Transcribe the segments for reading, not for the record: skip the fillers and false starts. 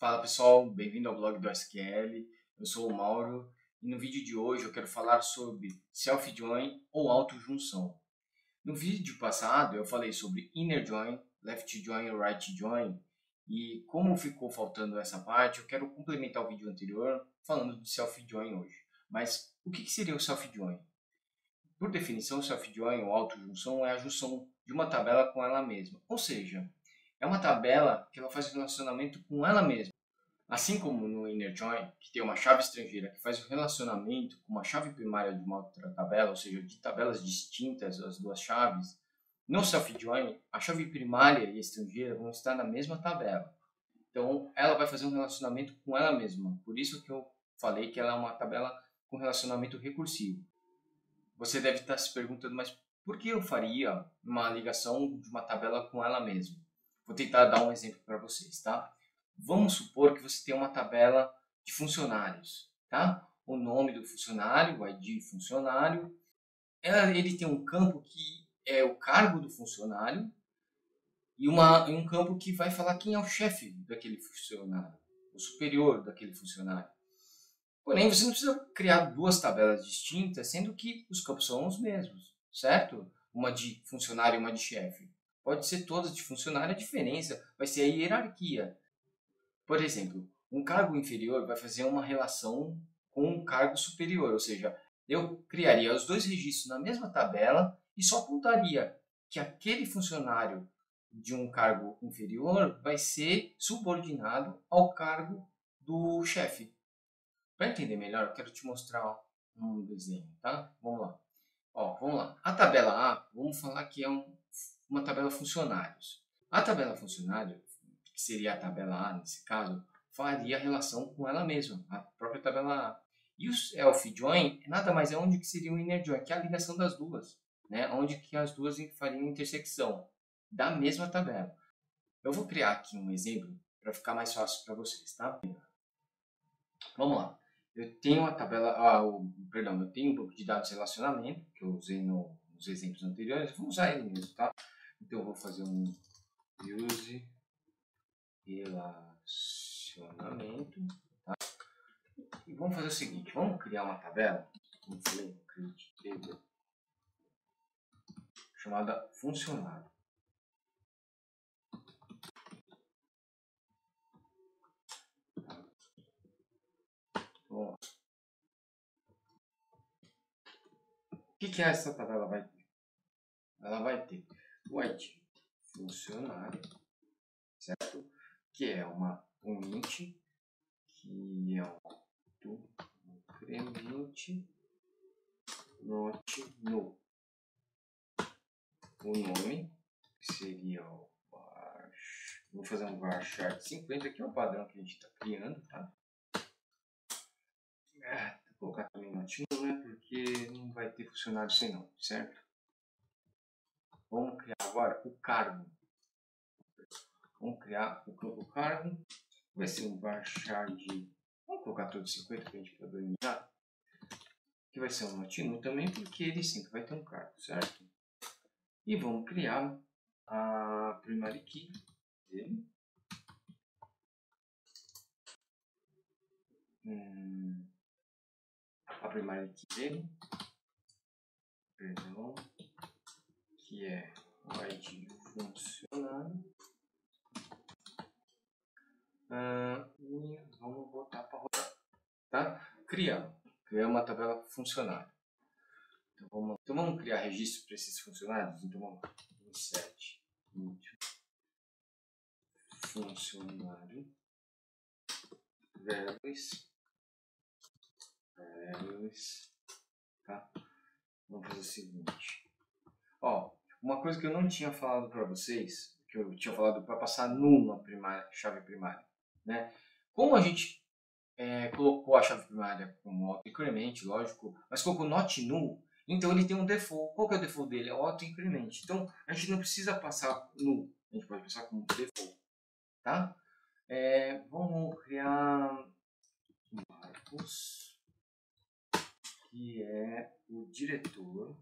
Fala pessoal, bem-vindo ao blog do SQL. Eu sou o Mauro e no vídeo de hoje eu quero falar sobre self-join ou auto-junção. No vídeo passado eu falei sobre inner join, left join e right join, e como ficou faltando essa parte, eu quero complementar o vídeo anterior falando de self-join hoje. Mas o que seria o self-join? Por definição, self-join ou auto-junção é a junção de uma tabela com ela mesma, ou seja, é uma tabela que ela faz relacionamento com ela mesma. Assim como no inner join, que tem uma chave estrangeira que faz o relacionamento com uma chave primária de uma outra tabela, ou seja, de tabelas distintas as duas chaves, no self-join, a chave primária e a estrangeira vão estar na mesma tabela. Então, ela vai fazer um relacionamento com ela mesma. Por isso que eu falei que ela é uma tabela com relacionamento recursivo. Você deve estar se perguntando, mas por que eu faria uma ligação de uma tabela com ela mesma? Vou tentar dar um exemplo para vocês, tá? Vamos supor que você tem uma tabela de funcionários, tá? O nome do funcionário, o ID funcionário, ele tem um campo que é o cargo do funcionário e um campo que vai falar quem é o chefe daquele funcionário, o superior daquele funcionário. Porém, você não precisa criar duas tabelas distintas, sendo que os campos são os mesmos, certo? Uma de funcionário e uma de chefe. Pode ser todas de funcionário, a diferença vai ser a hierarquia. Por exemplo, um cargo inferior vai fazer uma relação com um cargo superior, ou seja, eu criaria os dois registros na mesma tabela e só apontaria que aquele funcionário de um cargo inferior vai ser subordinado ao cargo do chefe. Para entender melhor, eu quero te mostrar um desenho, tá? Vamos lá. Vamos lá. A tabela A, vamos falar que é uma tabela funcionários. A tabela funcionário, que seria a tabela A nesse caso, faria relação com ela mesma, a própria tabela A. E o self-join nada mais é onde que seria o inner join, que é a ligação das duas, né? Onde que as duas fariam intersecção da mesma tabela. Eu vou criar aqui um exemplo para ficar mais fácil para vocês, tá? Vamos lá. Eu tenho a tabela, eu tenho um banco de dados de relacionamento, que eu usei nos exemplos anteriores, vou usar ele mesmo, tá? Então eu vou fazer um use relacionamento, tá? E vamos fazer o seguinte, vamos criar uma tabela, como eu falei, create table, chamada funcionário. Bom, o que essa tabela vai ter? Ela vai ter o ID funcionário, certo? Que é um int, que é um increment not no. O nome seria o var. Vou fazer um var chart 50, que é o padrão que a gente está criando, tá? Vou colocar também not no, né? Porque não vai ter funcionário sem nome, certo? Vamos criar agora o cargo. Vamos criar o campo cargo. Vai ser um var char de. Vamos colocar todo 50 para a gente padronizar. Que vai ser um not no também, porque ele sempre vai ter um cargo, certo? E vamos criar a primary key dele. A primary key dele, perdão, que é o ID funcionário. E vamos botar para rodar, tá? Criamos uma tabela funcionário. Então vamos criar registro para esses funcionários. Então vamos lá, insert funcionário values, tá? Vamos fazer o seguinte. Uma coisa que eu não tinha falado para vocês, que eu tinha falado para passar null na chave primária, né? Como a gente colocou a chave primária como auto-increment, lógico, mas colocou not null, então ele tem um default. Qual que é o default dele? É o auto-increment. Então a gente não precisa passar null, a gente pode passar como default, tá? Vamos criar Marcos, que é o diretor.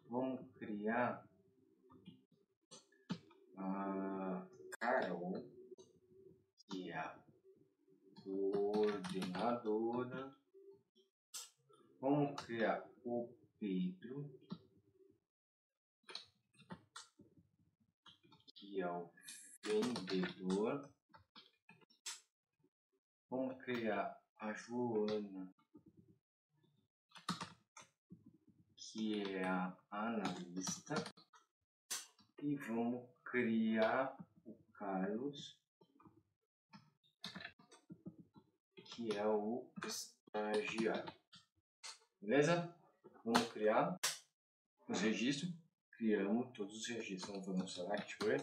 Vamos criar a Carol, que é a coordenadora. Vamos criar o Pedro, que é o vendedor. Vamos criar a Joana, que é a analista. E vamos criar o Carlos, que é o estagiário. Beleza? Vamos criar os registros. Criamos todos os registros. Vamos fazer um select por aí.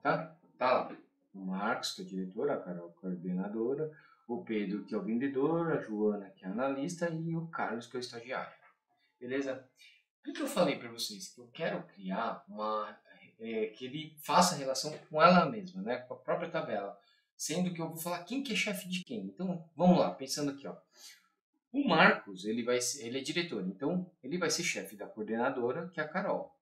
Tá lá. O Marcos, que é diretor, a Carol, coordenadora, o Pedro, que é o vendedor, a Joana, que é analista, e o Carlos, que é o estagiário. Beleza? Por que eu falei para vocês que eu quero criar que ele faça relação com ela mesma, né? Com a própria tabela. Sendo que eu vou falar quem que é chefe de quem. Então, vamos lá, pensando aqui, ó. O Marcos, ele é diretor, então ele vai ser chefe da coordenadora, que é a Carol.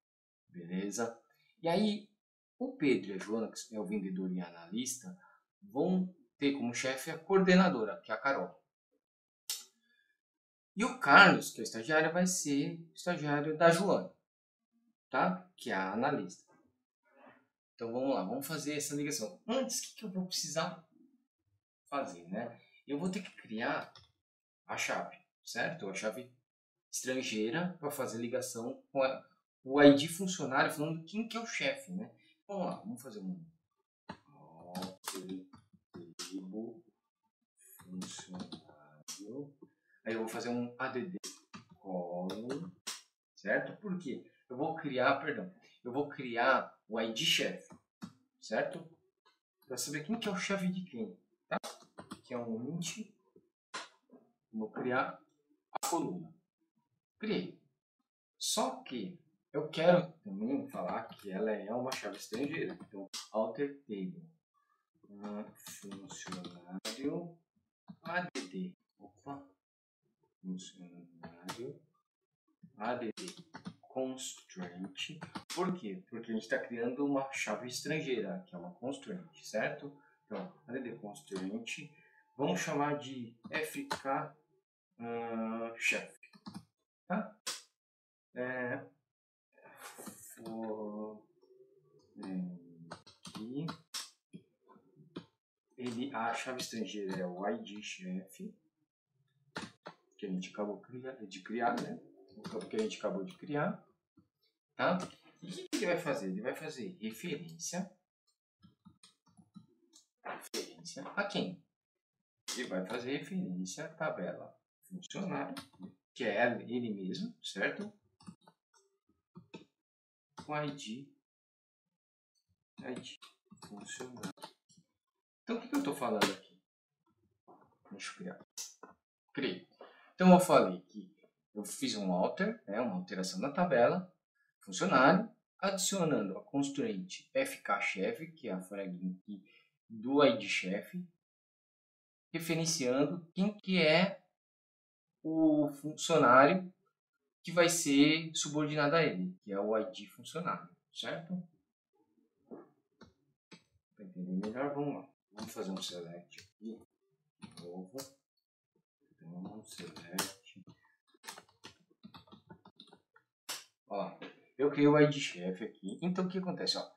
Beleza? E aí, o Pedro e a Joana, que é o vendedor e analista, vão ter como chefe a coordenadora, que é a Carol. E o Carlos, que é o estagiário, vai ser o estagiário da Joana, tá? Que é a analista. Então vamos lá, vamos fazer essa ligação. Antes, o que eu vou precisar fazer, né? Eu vou ter que criar a chave, certo? A chave estrangeira para fazer ligação com o ID funcionário, falando quem que é o chefe, né? Vamos lá, vamos fazer um funcionário. Aí eu vou fazer um add column, certo? Por quê? Eu vou criar o ID chefe, certo? Para saber quem que é o chefe de quem, tá? Que é um int. Vou criar a coluna. Criei. Só que eu quero também falar que ela é uma chave estrangeira. Então, alter table. Funcionário add. Opa. Funcionário add constraint. Por quê? Porque a gente está criando uma chave estrangeira, que é uma constraint, certo? Então, add constraint. Vamos chamar de fk chefe. Tá? A chave estrangeira é o ID chefe, que a gente acabou de criar, né? Que a gente acabou de criar, tá? E o que ele vai fazer? Ele vai fazer referência a quem? Ele vai fazer referência à tabela funcionário, que é ele mesmo, certo? Com ID funcionário. Então, o que eu estou falando aqui? Deixa eu criar. Criei. Então, eu falei que eu fiz um alter, né, uma alteração na tabela, funcionário, adicionando a constraint fkchef, que é a flaguinha aqui do ID chefe, referenciando quem que é o funcionário que vai ser subordinado a ele, que é o ID funcionário, certo? Para entender melhor, vamos lá. Vamos fazer um select aqui, de novo. Então, um select. Ó, eu criei o ID chefe aqui. Então, o que acontece? Ó,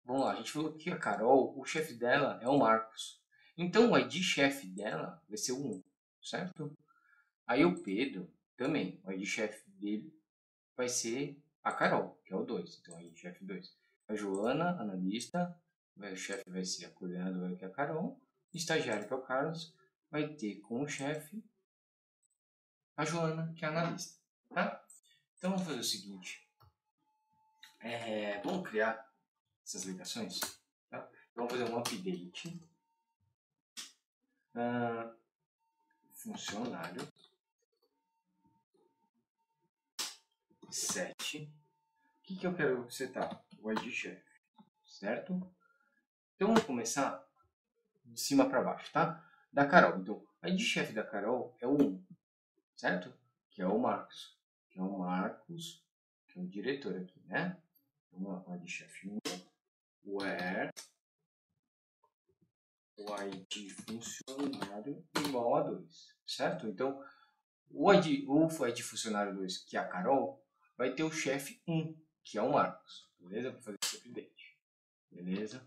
vamos lá, a gente falou que a Carol, o chefe dela é o Marcos. Então, o ID chefe dela vai ser o 1, certo? Aí o Pedro também, o ID chefe dele vai ser a Carol, que é o 2. Então, ID chefe 2. A Joana, analista, o chefe vai ser a coordenadora, que é a Carol. O estagiário, que é o Carlos, vai ter como chefe a Joana, que é a analista, tá? Então, vamos fazer o seguinte. Vamos criar essas ligações, tá? Vamos fazer um update. Funcionário 7. O que eu quero setar? O ID chefe, certo? Então vamos começar de cima para baixo, tá? Da Carol. Então, o ID chefe da Carol é o 1, certo? O que é o Marcos, que é o diretor aqui, né? Vamos lá, o ID chefe 1, where o ID funcionário igual a 2, certo? Então, o ID funcionário 2, que é a Carol, vai ter o chefe 1, que é o Marcos, beleza? Vou fazer esse update, beleza?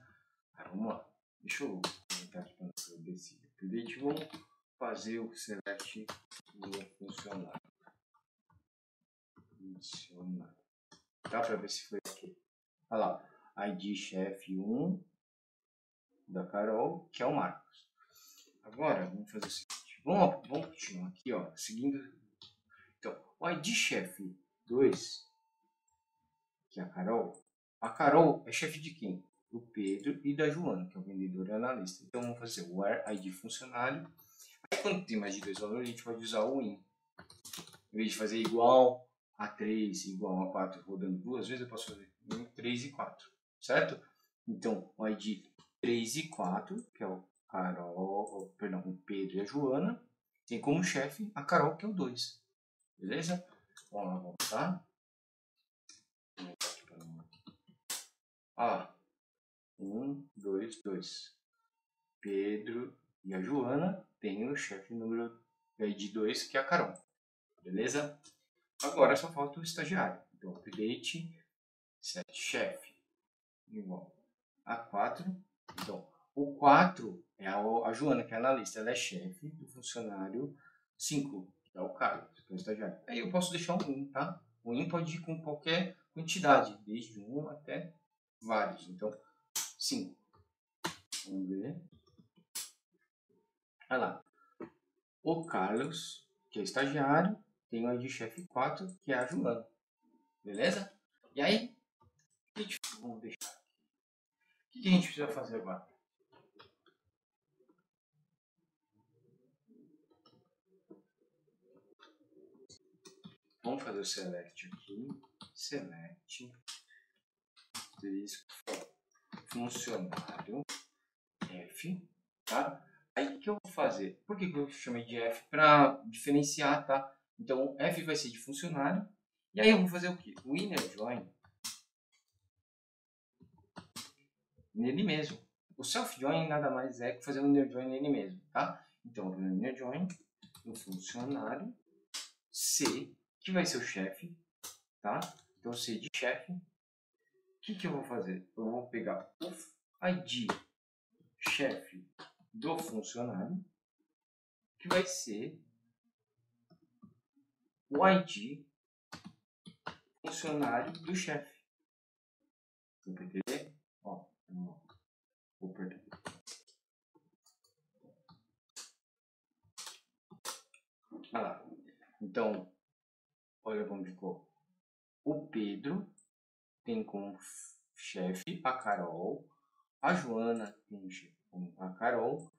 Aí, vamos lá. Deixa eu aumentar aqui para não perder esse update. Vamos fazer o select do funcionário. Dá para ver se foi aqui. Olha lá, ID chefe 1 da Carol, que é o Marcos. Agora, vamos fazer o seguinte. Vamos continuar aqui, ó, seguindo. Então, o ID chefe 2, que é a Carol é chefe de quem? Do Pedro e da Joana, que é o vendedor e analista. Então, vamos fazer o where ID funcionário. Aí, quando tem mais de 2 valores, a gente pode usar o in. Em vez de fazer igual a 3, igual a 4, rodando duas vezes, eu posso fazer 3 e 4, certo? Então, o ID 3 e 4, que é o o Pedro e a Joana, tem como chefe a Carol, que é o 2. Beleza? Vamos lá, voltar. Ah, 1, 2, 2. Pedro e a Joana tem o chefe número de 2, que é a Carol. Beleza? Agora só falta o estagiário. Então, update set chefe igual a 4. Então, o 4 é a Joana, que é a analista. Ela é chefe do funcionário 5, que é o Carlos, que é o estagiário. Aí eu posso deixar um in, tá? O in pode ir com qualquer quantidade, desde 1 até vários. Então, 5. Vamos ver. Olha lá. O Carlos, que é estagiário, tem o ID chefe 4, que é a Joana. Beleza? E aí, vamos deixar. O que a gente precisa fazer agora? Vamos fazer o select aqui. Select. Funcionário F, tá? Aí o que eu vou fazer? Por que eu chamei de F? Para diferenciar, tá? Então F vai ser de funcionário. E aí eu vou fazer o quê? O inner join nele mesmo. O self join nada mais é que fazer o inner join nele mesmo, tá? Então eu vou fazer o inner join no funcionário C, que vai ser o chefe, tá? Então C de chefe. O que eu vou fazer? Eu vou pegar o ID chefe do funcionário, que vai ser o ID funcionário do chefe. Vou perder? Ó, vou perder. Olha lá. Então, olha como ficou. O Pedro tem como chefe a Carol. A Joana tem como a Carol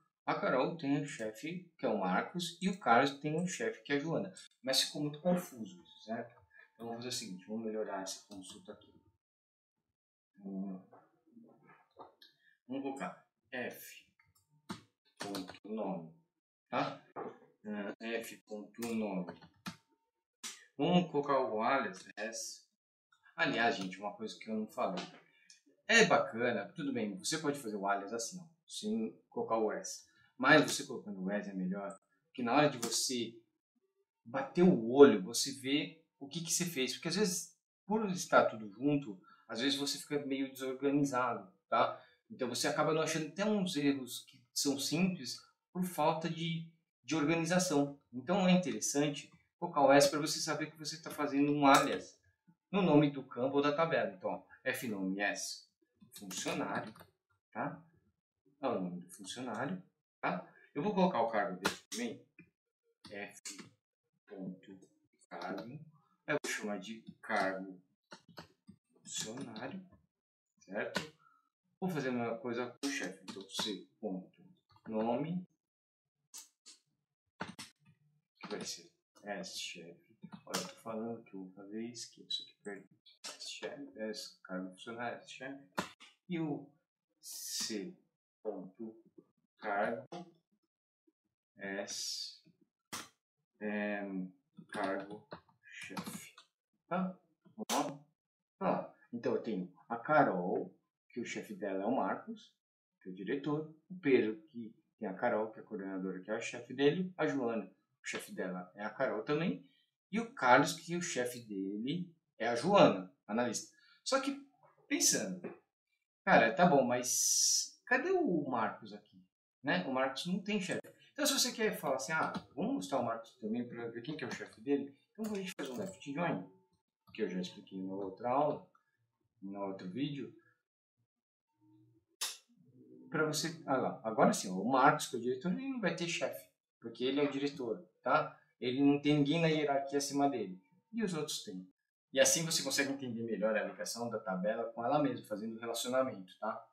tem o chefe, que é o Marcos, e o Carlos tem o chefe, que é a Joana. Mas ficou muito confuso isso, certo? Então vamos fazer o seguinte, vamos melhorar essa consulta aqui. Vamos colocar f.nome, tá? f.nome. Vamos colocar o alias s. Aliás, gente, uma coisa que eu não falei. É bacana, tudo bem, você pode fazer o alias assim, ó, sem colocar o S. Mas você colocando o S é melhor, porque na hora de você bater o olho, você vê o que você fez. Porque às vezes, por estar tudo junto, às vezes você fica meio desorganizado, tá? Então você acaba não achando até uns erros que são simples por falta de organização. Então é interessante colocar o S para você saber que você está fazendo um alias no nome do campo ou da tabela. Então, fnome S funcionário, tá? É o nome do funcionário, tá? Eu vou colocar o cargo dele também, f.cargo, eu vou chamar de cargo funcionário, certo? Vou fazer a mesma coisa com o chefe, então c.nome, que vai ser s-chefe. Olha, eu tô falando que eu vou fazer isso, que isso aqui perde s-chefe, cargo funcionário, s-chefe, e o c.cargo s cargo chefe, tá? Vamos lá? Ah, então eu tenho a Carol, que o chefe dela é o Marcos, que é o diretor, o Pedro, que tem a Carol, que é a coordenadora, que é o chefe dele, a Joana, o chefe dela é a Carol também, e o Carlos, que o chefe dele é a Joana, analista. Só que, pensando, cara, tá bom, mas cadê o Marcos aqui? Né? O Marcos não tem chefe. Então, se você quer falar assim, vamos mostrar o Marcos também para ver quem que é o chefe dele, então a gente faz um left join, que eu já expliquei na outra aula, no outro vídeo, para você. Ah lá, agora sim, o Marcos, que é o diretor, ele não vai ter chefe, porque ele é o diretor, tá? Ele não tem ninguém na hierarquia acima dele. E os outros têm. E assim você consegue entender melhor a ligação da tabela com ela mesma, fazendo relacionamento, tá?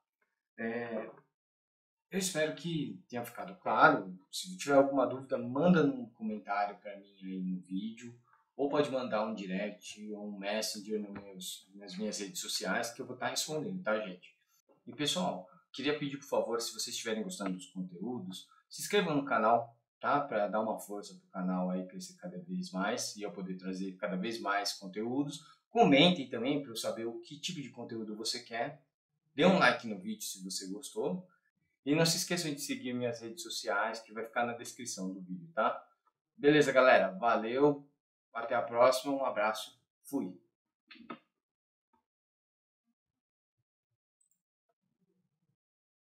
Eu espero que tenha ficado claro. Se tiver alguma dúvida, manda num comentário para mim aí no vídeo, ou pode mandar um direct ou um messenger nas minhas redes sociais que eu vou estar respondendo, tá, gente? E pessoal, queria pedir por favor, se vocês estiverem gostando dos conteúdos, se inscrevam no canal, tá? Para dar uma força para o canal aí crescer cada vez mais e eu poder trazer cada vez mais conteúdos. Comentem também para eu saber o que tipo de conteúdo você quer. Dê um like no vídeo se você gostou. E não se esqueçam de seguir minhas redes sociais, que vai ficar na descrição do vídeo, tá? Beleza, galera? Valeu, até a próxima, um abraço, fui!